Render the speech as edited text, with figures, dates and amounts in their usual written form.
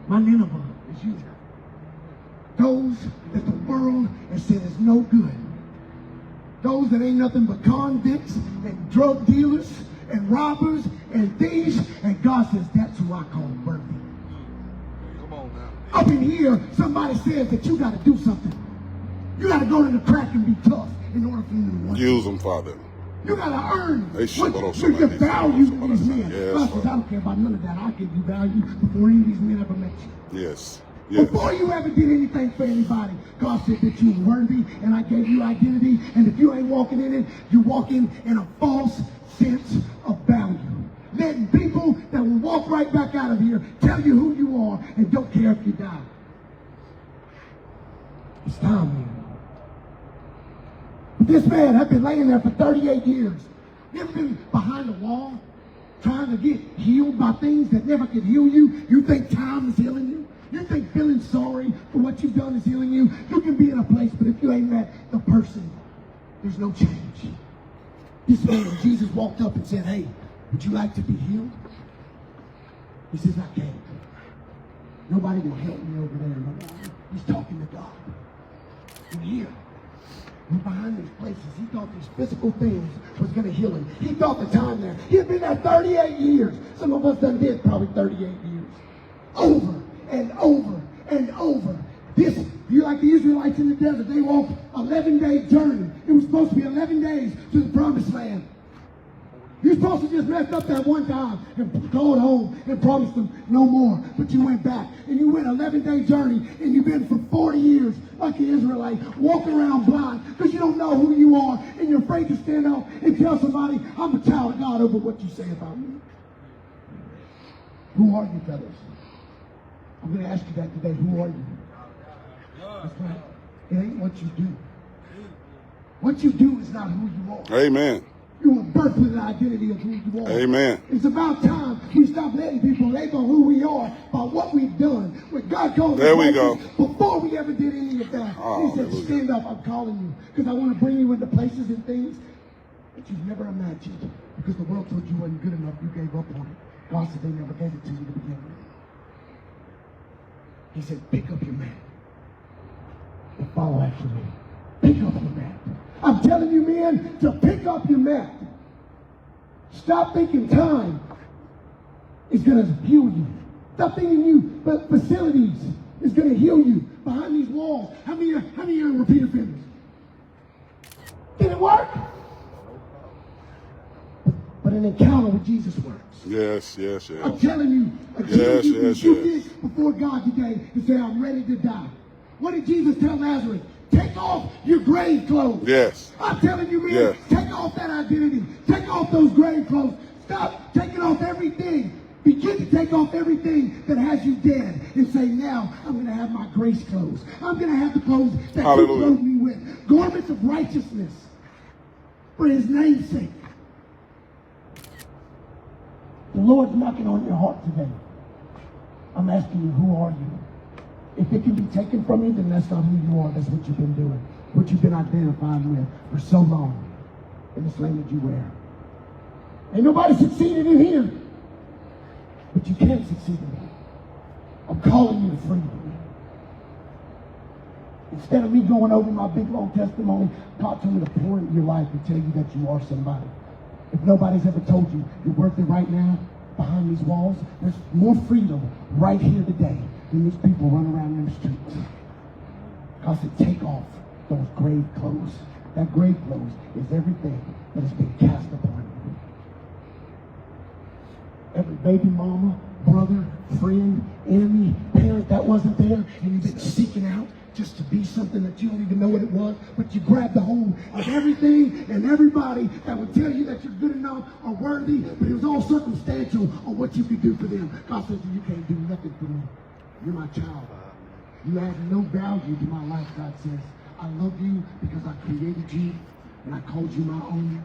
My Nineveh is you. Those that the world has said is no good. Those that ain't nothing but convicts and drug dealers and robbers and thieves. And God says, that's who I call worthy. Come on now. Up in here, somebody says that you got to do something. You got to go to the crack and be tough in order for you to want. Use them, Father. You got to earn They should go to your value to these men. Yes, God says, I don't care about none of that. I give you value before any of these men ever met you. Yes. Yes. Before you ever did anything for anybody, God said that you were worthy and I gave you identity. And if you ain't walking in it, you're walking in a false sense of value. Letting people that will walk right back out of here tell you who you are and don't care if you die. It's time, man. This man had been laying there for 38 years. You ever been behind a wall trying to get healed by things that never could heal you? You think time is healing you? You think feeling sorry for what you've done is healing you? You can be in a place, but if you ain't met the person, there's no change. This man, Jesus walked up and said, hey, would you like to be healed? He says, I can't. Nobody will help me over there. He's talking to God. And here, behind these places, he thought these physical things was going to heal him. He thought the time there. He had been there 38 years. Some of us done did probably 38 years. Over and over and over. This, you like the Israelites in the desert, they walked 11-day journey. It was supposed to be 11 days to the promised land. You're supposed to just mess up that one time and go home and promise them no more. But you went back and you went 11-day journey and you've been for 40 years like the Israelite, walking around blind because you don't know who you are and you're afraid to stand up and tell somebody, I'm a child of God over what you say about me. Who are you, fellas? I'm going to ask you that today. Who are you? That's right. It ain't what you do. What you do is not who you are. Amen. You were birthed with an identity of who you are. Amen. It's about time we stop letting people label who we are by what we've done. When God called there us we go. Before we ever did any of that, He said, stand up, I'm calling you. Because I want to bring you into places and things that you've never imagined. Because the world told you wasn't good enough, you gave up on it. God said they never gave it to you to begin with. He said, pick up your mat and follow after me. Pick up your mat. I'm telling you, men, to pick up your mat. Stop thinking time is going to heal you. Stop thinking you, but facilities is going to heal you behind these walls. How many are repeat offenders? Did it work? But an encounter with Jesus works. Yes, yes, yes. I'm telling you, you did before God today and say, I'm ready to die. What did Jesus tell Lazarus? Take off your grave clothes. Yes. I'm telling you, man, take off that identity. Take off those grave clothes. Stop taking off everything. Begin to take off everything that has you dead and say, now I'm going to have my grace clothes. I'm going to have the clothes that you clothed me with. Garments of righteousness for His name's sake. The Lord's knocking on your heart today. I'm asking you, who are you? If it can be taken from you, then that's not who you are. That's what you've been doing. What you've been identifying with for so long in this land that you wear. Ain't nobody succeeded in here. But you can succeed in here. I'm calling you to freedom. Instead of me going over my big long testimony, God told me to pour into your life and tell you that you are somebody. If nobody's ever told you you're worth it right now, behind these walls, there's more freedom right here today than these people run around in the streets. God said, take off those grave clothes. That grave clothes is everything that has been cast upon you. Every baby mama, brother, friend, enemy, parent that wasn't there, and you've been seeking out just to be something that you don't even know what it was, but you grabbed the hold of everything and everybody that would tell you that you're good enough or worthy, but it was all circumstantial on what you could do for them. God says, you can't do nothing for me. You're my child. You add no value to my life, God says. I love you because I created you and I called you my own.